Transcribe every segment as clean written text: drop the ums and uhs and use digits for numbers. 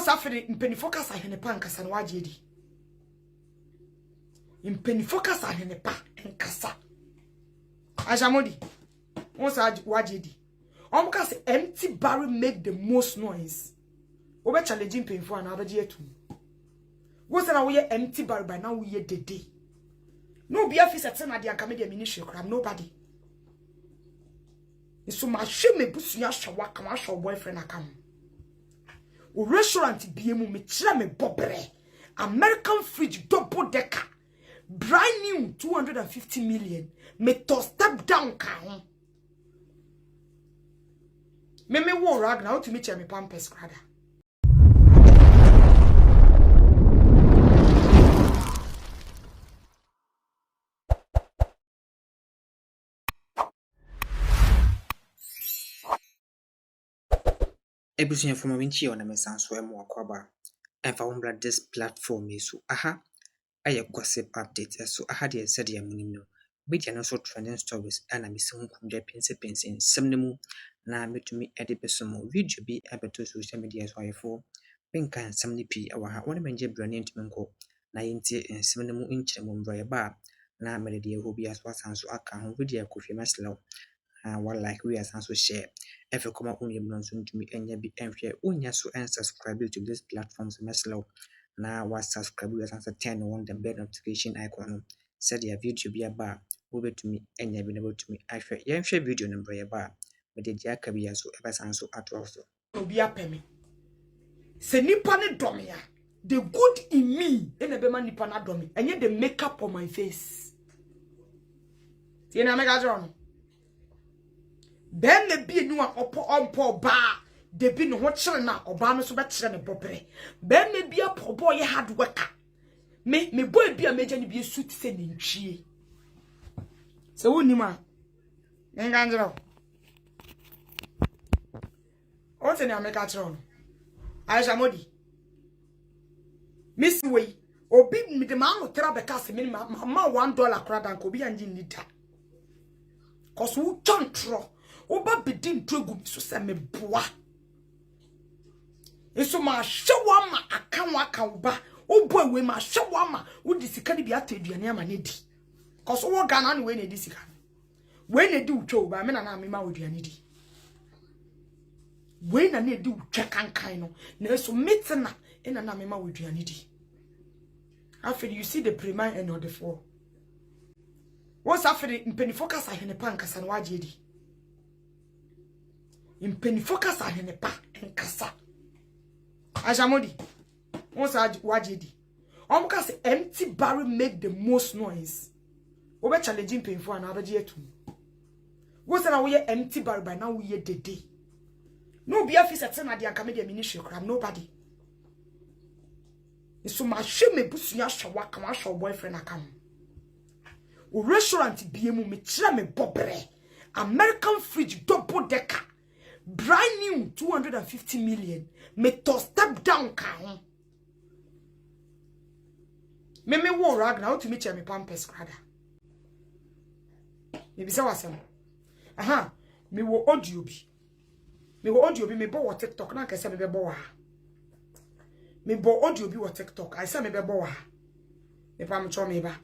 What's happening in penny focus I hene pan kasa no wajedi. In penny focus I hene pa en kasa. Ajamodi. What's wajedi. Because empty barrel make the most noise. Obe challenging painful and abaji etu. What's na we empty barrel by now we the day. No be office at na dia kamede ministry kram nobody. So my shame me busunya shawa kama shaw boyfriend akam. O restaurant biemu me kira me bobre. American fridge double decker. Brand new 250 million. Me to step down ka. Me wo rag now to meet me pampers grada. Ebusunya from a winchi on a messanso emo akwaba. And found this platform is so aha. I gossip update so I had said ya munino. Bit and also trending stories and I miss some pins in some na me to me Adepa some video be able to social media so I for pink and some nippy our one menje brand to menko 90 and 7 inch and bar na melody who be as was and so I can video KOFI maslow. What like we as also share. If you come only soon to me and be and unya so and subscribe to this platforms maslow. Now was subscribe as answer 10 on the bell notification icon. Said your video be a bar over to me and you been able to me. I share video number a bar. But the Jacobia so ever so at also. Be a pemi. Se nipa ne domia. The good in me and a bema nipa na domi. And yet the makeup on my face. See na mega John. Ben me be no on ba de bi no ho kire na oba no so be kire ne bobre ben me be a pobo ye hard worker me boy bi a meja ne bi suit se ne ntwie se woni ma nga njero o se ne ameka kire no Ayisha modi miss way obi mi de ma no tera be ka se me ma $1 kra dan ko bi anji nita cause wo tontro Oba bedin twegu so se me boa. Eso ma hyewa ma aka oba. Obo we ma hyewa ma wo di sika ni bi ataduane ama ne di. Cause wo Ghana no we na di sika. We na di utwa oba me na me ma oduane di. We na di utwa kankan no. Na eso metina na me ma oduane di. After you see the prime and the four. What's after the penny focus I hene pan kasa no wajedi. In penny focus I hene pa en kasa. Ajamodi. What's wajedi. Because empty barrel make the most noise. Obe challenging painful and abaji etu. What's na we empty barrel by now we the day. No be office at na dia kamede ministry kram nobody. So my shame me busunya shawa kama shaw boyfriend akam. O restaurant biemu me kira me bobre. American fridge double decker. Brand new 250 million. Me to step down ka. Me wo rag na to me me pampers grada. Me bisa wasem. Aha, me wo audio bi. Me wo audio bi me bo TikTok na kese me be bo wa. Me bo audio bi wo TikTok. I say me be bo wa. Me pa me cho me ba.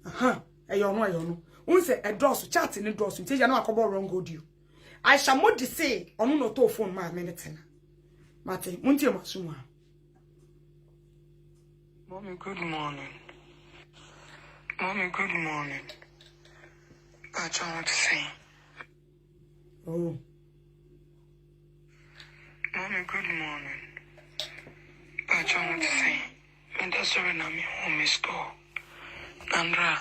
Aha, ayo no. Unse a draw so chat in draw so. Say you no akobo wrong audio. I shall mod say onu no to phone ma minute na. Mate, muntie masuma. Mommy, good morning. Mommy, good morning. I just want to say. Oh. Mommy, good morning. I just want to say. And that's why I'm home store. Andra,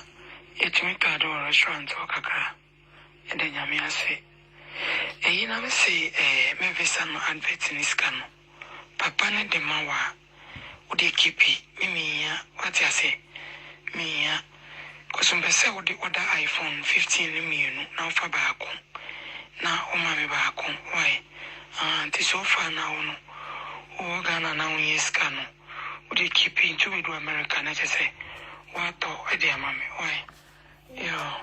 it's me to a restaurant or kakra. And then I say. You never say, maybe some advert in this canoe. Papa ne de mawa. Would you keep it? Me, what I say? Me, because when I say would the order iPhone 15 million now for back. Now, oh, mammy back. Why? This so far now, Ghana now is cano. Would you keep into me to America? And I just say, what oh, dear mammy, why? Yeah.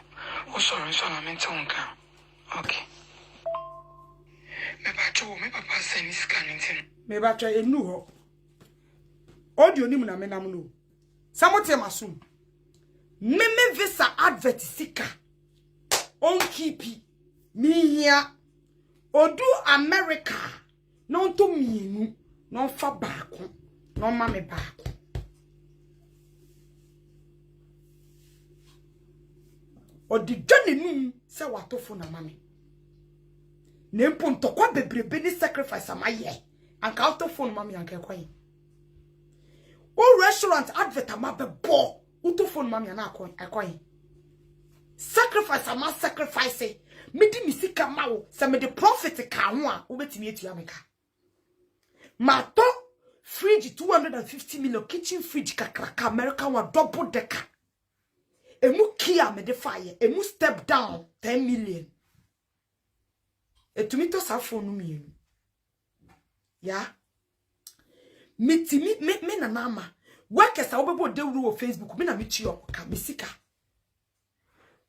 Oh, sorry, so I'm in Tonka. Okay. Me papa send scanning. Me bacha enu ho. Audio ni na me nam no. Samote masum. Me visa advert sika. On keepi. Mi here. Odu America. Non to mienu. Non fa baako. Non ma me baako. Odi dwane num se watofo na mame. Nempo ntokwa bebrebe ni sacrifice amaye. Anka autophone mami anka ekwan. O restaurant advert amabe bo. Autophone mami ana ekwan. Sacrifice ama sacrifice. Medi misika mawo se me de profit ka ho a obetimi etua meka. Mato fridge 250 million kitchen fridge kakraka American wa double decker. Emu kia me de fire. Emu step down 10 million. Etumito sa phone mienu. Ya. Me na mama. Workers a obebo de wuru o Facebook. Me na me chi ka misika.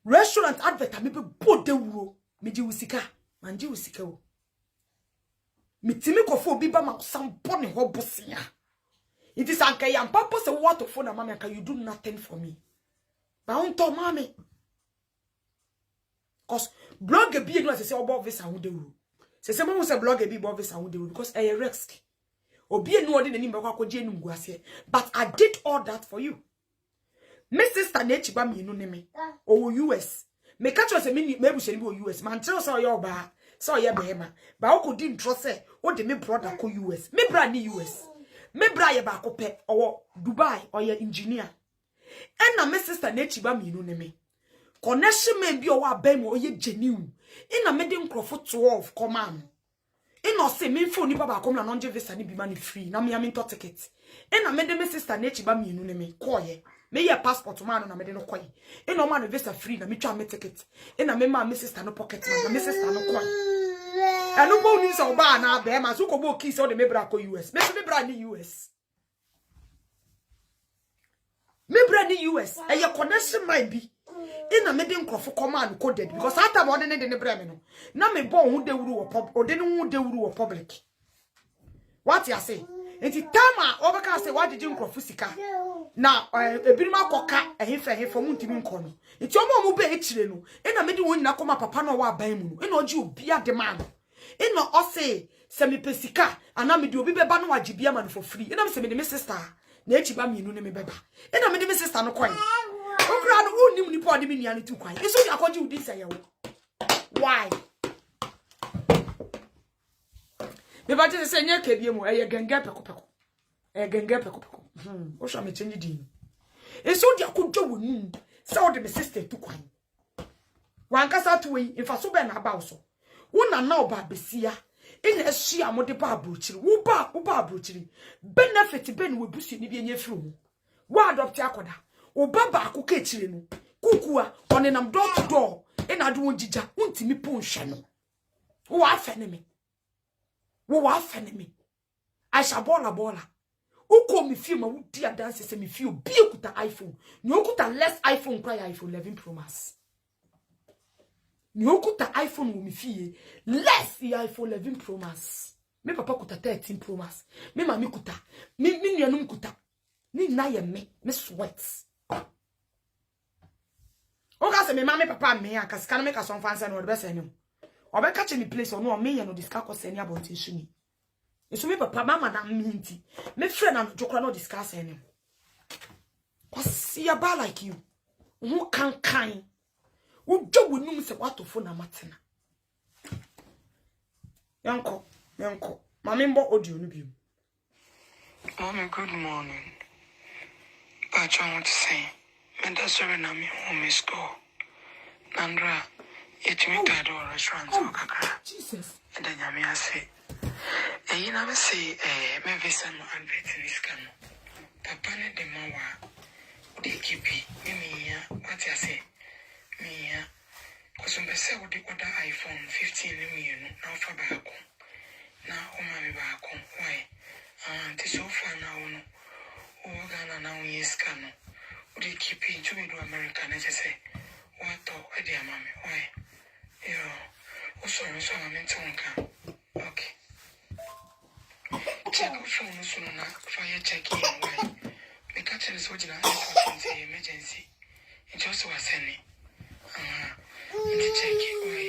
Restaurant advert me be bo de wuru. Me ji usika. Manje usika o. Mitimi kofo obi ba ma sampo ne ho bosia. It is anka ya papa se what of na mama can you do nothing for me. Ba unto mama. Cause blog be no say obo visa hu de wuru. Se mo say blog be bo visa hu de wuru because a risk. Obi enu odi nani mbekwa kwaje enu guase. But I did all that for you. My sister na echiba me enu ne me. O US. Me catch us me busheni be US. Man tell so your ba. So ye behema. Ba o kodi ntro say o de me brother ko US. Me bra ni US. Me bra ye ba ko pe o Dubai or ye engineer. And na my sister na echiba me enu ne me. Connection men bi o wa ba mu o ye genuine. Ina me de nkrofo 12 command. Ino se me phone ni baba kom na nonje visa ni bi ma ni free na me am into ticket. Ina me de me sister na echiba me enu ne me koye. Me ye passport man na me de no koye. Ina ma no visa free na me twa me ticket. Ina me ma me sister no pocket na me sister no koye. Anu bo ni so ba na be ma so ko bo kiss o de me bra ko US. Me bra ni US. Me bra ni US. E ye connection mind bi. Ina me de nkrofo command coded because after mo de ne bra me no. Na me bo hu de wuru wo o de no hu de wuru wo public. What you say? Enti tama obeka say what did you nkrofo sika? Na ebirima koka ehefo mu ntimi nko no. Enti omo be echire no. Ina me de won nyina koma papa no wa ban mu no. Ina oji obi ade man. Ina o say se me pesika ana me de obi beba no wagi bia man for free. Ina me se me de me sister na echiba me nu ne me beba. Ina me de me sister no kwan. Okra no unim ni po de me nua ne tu kwan. Eso di akoji udi say yawo. Why? Me ba je say nya ka biemu eye genge pekopeko. Genge pekopeko. O sha me change din. Eso di akodwa wonu. Say o de me sister tu kwan. Wan kasa to we infa so be na ba so. Wo na na oba besia. Ina ehia mo de ba abrochiri. Wo ba abrochiri. Benefit ben we busu ni bi enye firi ho. Wo adopt akoda. Oba ba akoko echire no. Kukua onenam door to door. Ina do wonjija. Untimi po nhwe no. Wo afa ne me. Wo afa ne me. Ayisha bola. Uko mi feel ma wudi dance se mi feel bi okuta iPhone. Ni okuta less iPhone kwa iPhone 11 Pro Max. Ni okuta iPhone wo mi feel less iPhone 11 Pro Max. Me papa kuta 13 Pro Max. Me mami kuta. Mi nuanum kuta. Ni na ye me sweats. Oga se me mami papa me aka sika no me ka so fansa no de be se ni. Obe ka che mi place ono o me ye no discuss ko se ni abontin shuni. Eso me papa mama na minti. Me friend na jokra no discuss any. Kwasi aba like you. Who kan. Wo dwo wonum se watofo na matena. Yanko. Mama mbo audio no bi. Mommy, good morning. But I want to say, Manasseh na me home school. Nandra, it me to a restaurant or kakra. Jesus. And then I say, you never say, me visa no advert in this canoe. Papa ne de mawa. De kipi, me what you say? Me because when say with the other iPhone 15 now for back. Now, oh, my back. Why? This so far now, Ghana now yes can. We keep it to do American, as I say. What the dear mammy? Why? Sorry, so I'm in Tonka. Okay. Check out phone soon enough. Fire checking. Why? The catcher is watching an emergency. It just was sending. It's checking. Why?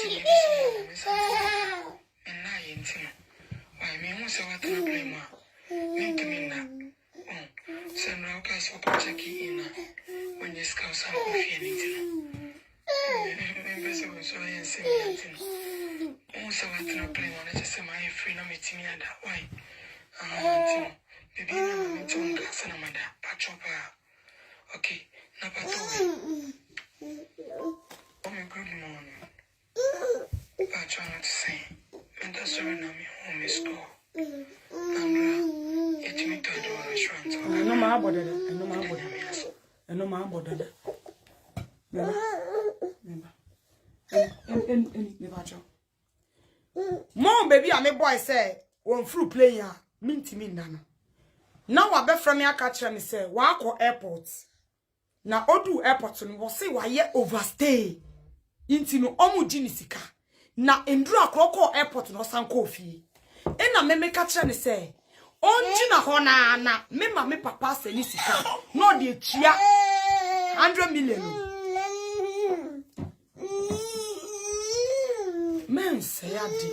Till you be some and lying. Why, me won't say what to blame. Make me now. Send Raukas for checking in when you scout some coffee anything. Members of Soy and Simian. Also, I cannot play one. I just say my free no meeting that way. Maybe I'm going to Ungrɑteful, Pachopa. Okay, Napato. Good morning. I try not to say. And that's why I'm home is school. It's me to do a restaurant. I know my body. I know my body. I know my body. Mom, baby, I'm a boy. Say, one fruit player, minty me nana. Now I bet from me, I catch me say, walk or airport. Now, Odu airport, and will say, why ye overstay. Into no homogeneisika. Now, in Drua Crocco airport, no San KOFI. And I may catch me say, Onjina hona na, me papa say, Nisika, no de chia 100 million. Men say adi.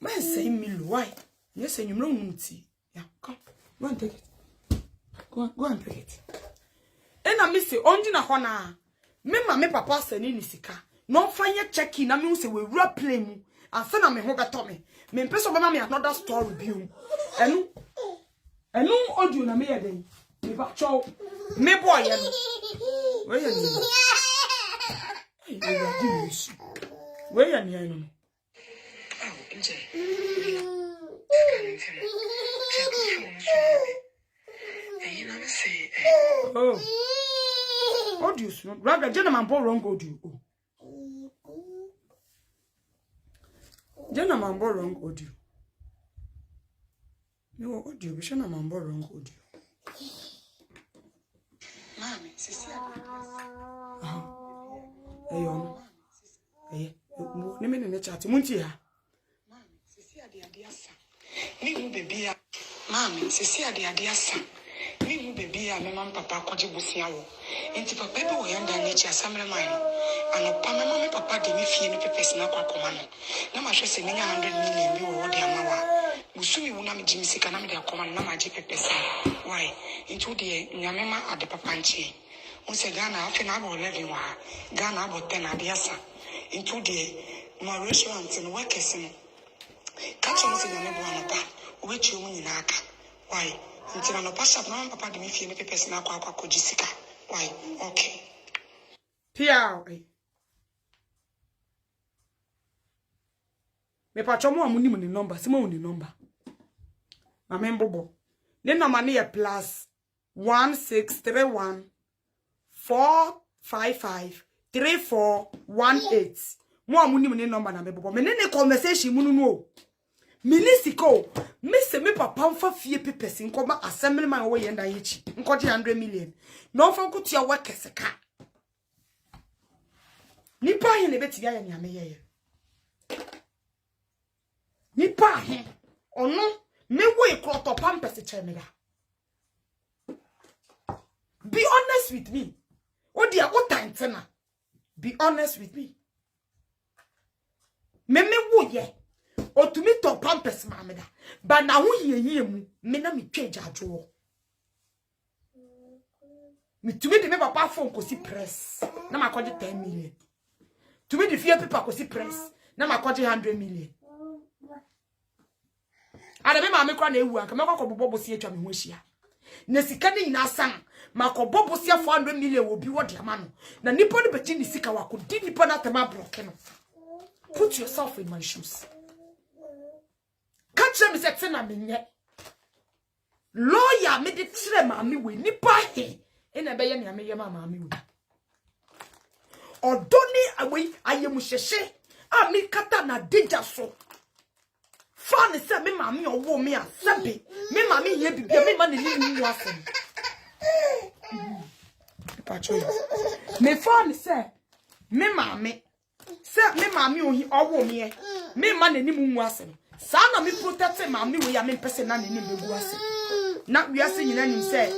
Men say milu. Why? Yes, and you know muti. Yeah, come. Go and take it. Go and take it. And I miss say onjina hona. Me papa say ni nisika. No fire checking. Na me say we rap play mu. And say na me ho beto me. Me peso be ma me another story bi mu. Enu audio na me ye den. Me ba chow. Me boy ye no. Where ye ni? Where you near? Oh, what do you say? Rather, gentleman, boy, wrong go do. Gentleman, boy, wrong go do. No, what do you? Gentleman, boy, wrong go do. Mommy, sister. Hey, no me ne chat munti ha. Mommy, sisi ade asa. Me hu baby a. Mommy, sisi ade asa. Me hu baby a me mam papa kwaje busia wo. Enti papa be wo yanda na chi asamre man. Anopa me mam papa de me fie no pepes na kwa koma no. Na ma hwe se nya 100 million bi wo de ama wa. Busumi wo na me jimi sika na me de akoma na ma je pepes. Why? Enti wo de nyame ma Adepa panchi. Unse Ghana afi na abo 11 wa. Ghana abo 10 ade asa. Into the my restaurant and workers in catch on in the one which you in aka. Why? Until I know pass up now, papa, the me feel the person now, Jessica. Why? Okay. Pia. Me pacho mo amuni muni number, simo muni number. Ma membobo. Ne number ni plus 1631 455 3418. Mo amuni muni number na membobo. Me ne conversation munu no. Minisiko, Miss me papa mfa fie pepesi nkoma assembly man wo yenda yechi. Nkoje 100 million. No fa kutu ya workers ka. Nipa he ne beti ya ni ameye. Nipa he ono me wo ikroto pampesi chemega. Be honest with me. O dia o tantena. Be honest with me. Me wo ye. O to me to pampers mameda. But na hu ye mu me na me twa adwo. Me to me de me papa phone ko si press. Na makoje 10 million. To me the fear paper ko si press. Na makoje 100 million. Ada me ma me kwa na ewu anka me kwa bobo si atwa me ho hia. Na sika ni na san makobobo si 400 million obi wo de ama no. Na nipo de bechi ni sika wako di nipo na tema block no. Put yourself in my shoes. Catch me say na menye. Lawyer me de kire ma me we nipa he. E na be ye na me ye ma me we. Odoni awe ayemu hyehye a me kata na danger so. Fun is say me mami owo me a sabi. Me mami ye bibia me man ni mu asem. Pacho. Me fun say me mami owo me me man ni mu asem. Sa na me protect mami we ya me pese na ni begu asem. Na we ase nyina nim say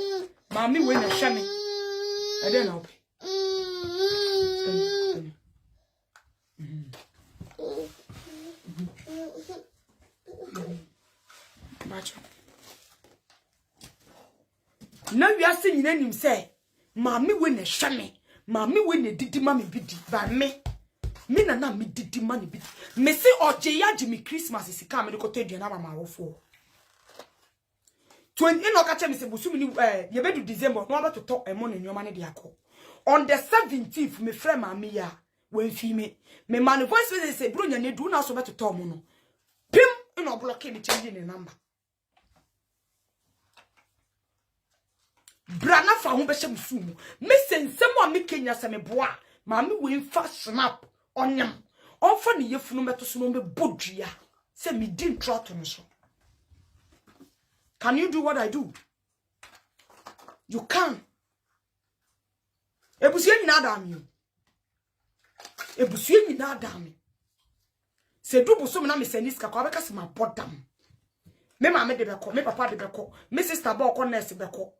mami we na hwe me. E dey na obi. Na we ase nyina nim say mami we na hwe me. Mami we na didi ma me bidi ba me na me didi ma ne bidi. Me se oje ya me Christmas sika me de koto aduana mama awofo. 20 no ka che me se busumi ni ye bedu December no abato to emo na nyoma ne de akọ. On the 17th me frɛ mami ya when fi me man voice say bro nya ne du na so beto to mo no. Pim ino block me change the number. Brana fa ho be hye musumu. Me sensem a me kenya se me boa. Mami we fa snap onyam. Onfa ne yefunu meto so no me bodua. Se me din trot no so. Can you do what I do? You can. Ebusie nyina adam you. Ebusie nyina adam. Se du boso me na me seniska kwa beka se ma bodam. Me mama de beko, me papa de beko, me sister ba okọ nurse beko.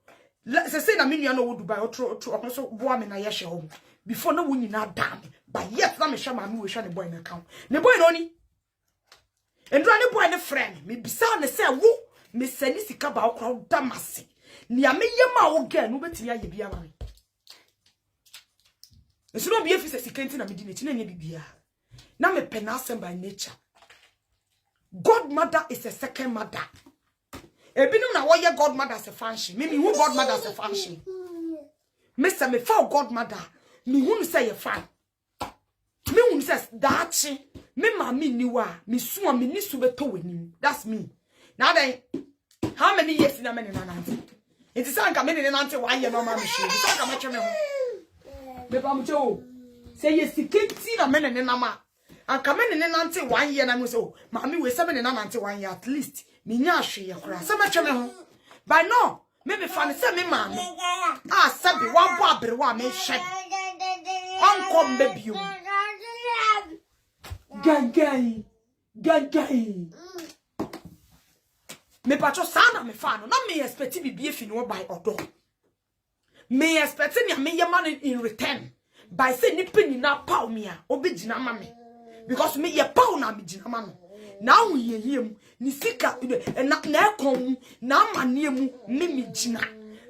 Se say na me nua no wo Dubai otro okọ so boa me na ye hye home. Before no wo nyina adam. But yet na me hye mama we hye ne boy na account. Ne boy no ni. Endura ne boy ne friend. Me bisa ne say wo me seni sika ba okra damase. Ni ame yema wo girl no betimi aye bia ma me. Nso no be efise sika nti na me di ne ti na nye bibia. Na me penasem by nature. Godmother is a second mother. Ebinu na wo ye godmother as a function. Me who godmother as a function. Me say me fa godmother. Me hu say ye fan. Me hu say daachi. Me mami ni wa. Me suwa me ni su beto wani. That's me. Now then, how many years in a minute nanti? It is anka many nanti 1 year no mama she. It's anka macho me ho. Me pa mucho. Say yes tiketi na mene ne nama. Anka mene ne nanti 1 year na me so. Mami we 7 na nanti 1 year at least. Me nya hwe ye kora. Say macho me ho. By no, me be fan say me mami. Ah sabi wa bo abere wa me hwe. Onkom be biom. Gang. Me pacho sana me fano na me expect bibie fi no by odo. Me expect me ye man in return by say ni penny na paw me a obegina ma me because me ye paw na me gina ma no na wo ye yem ni sika na ekon na amane mu me gina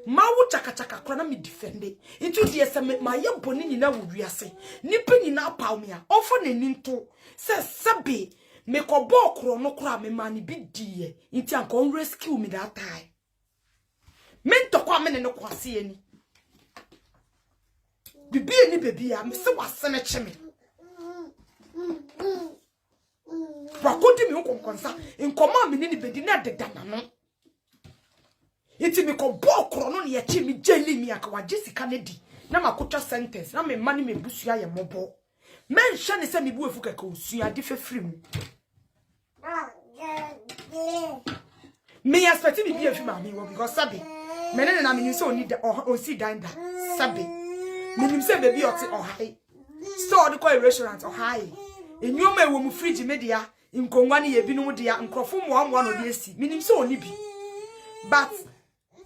ma wo chaka kora na me defend into the SM ma ye boni nyina wo wiase ni penny na paw me a ofo na ni nto se sabe me ko bo kro no kra me mani bi die nti an kon rescue me that time me ntokwa me ne no kwase ani bibi ni bebi a me se wasene che me wakodi me ko konsa nkoma me ni bedi na deda na no nti me ko bo kro no ne ye che me jeli mi aka wa Jessica ne di na makotwa sentence na me mani me busua ye mobo men hye ne se me bu efu kaka osua de fefiri mu me expect me be efi ma me wo because sabi me ne na me nim se oni da o si danda sabi me nim se baby oti ohai store de ko restaurant ohai enyoma ewo mu fridge me dia nkongwa ne ye binum dia nkrofo mo no de esi me nim se oni bi but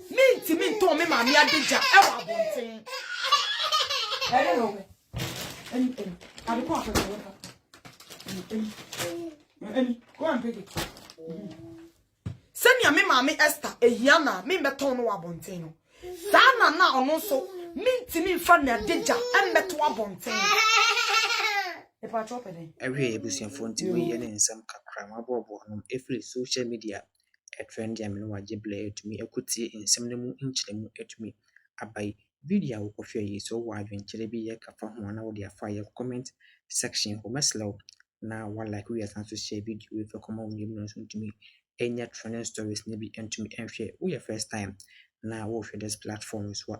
me nti me nto me ma me adeja e wa bonten I don't know. Adepa go and pick it. Send ya me mama Esther ehiana me meton no abonten no. Sa na ono so minti mi fa na deja e meto abonten. E pa chop den. Every ebusiafo nti we ye ne nsam kakra mabobo no every social media a trend ya me no waje blay to me ekutie nsam na mu nkyere mu etumi abai video wo kofia yi so wa adwenkyere bi ye kafa ho na wo de afa ye comment section ho meslow na one like we asan so share video we for come on you so to me enya trending stories ne bi entumi enhwe we your first time na wo hwe this platform so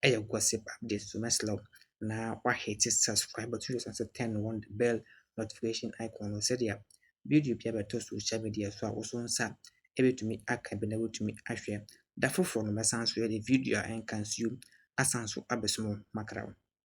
aye gossip updates so meslow na wa hit subscribe to us and turn on the bell notification icon so there video bi abeto social media so a wo so nsa ebetumi aka bi na wotumi ahwɛ da foforɔ no mɛsan so yɛ de video a enka nsuo asan so abesom makraw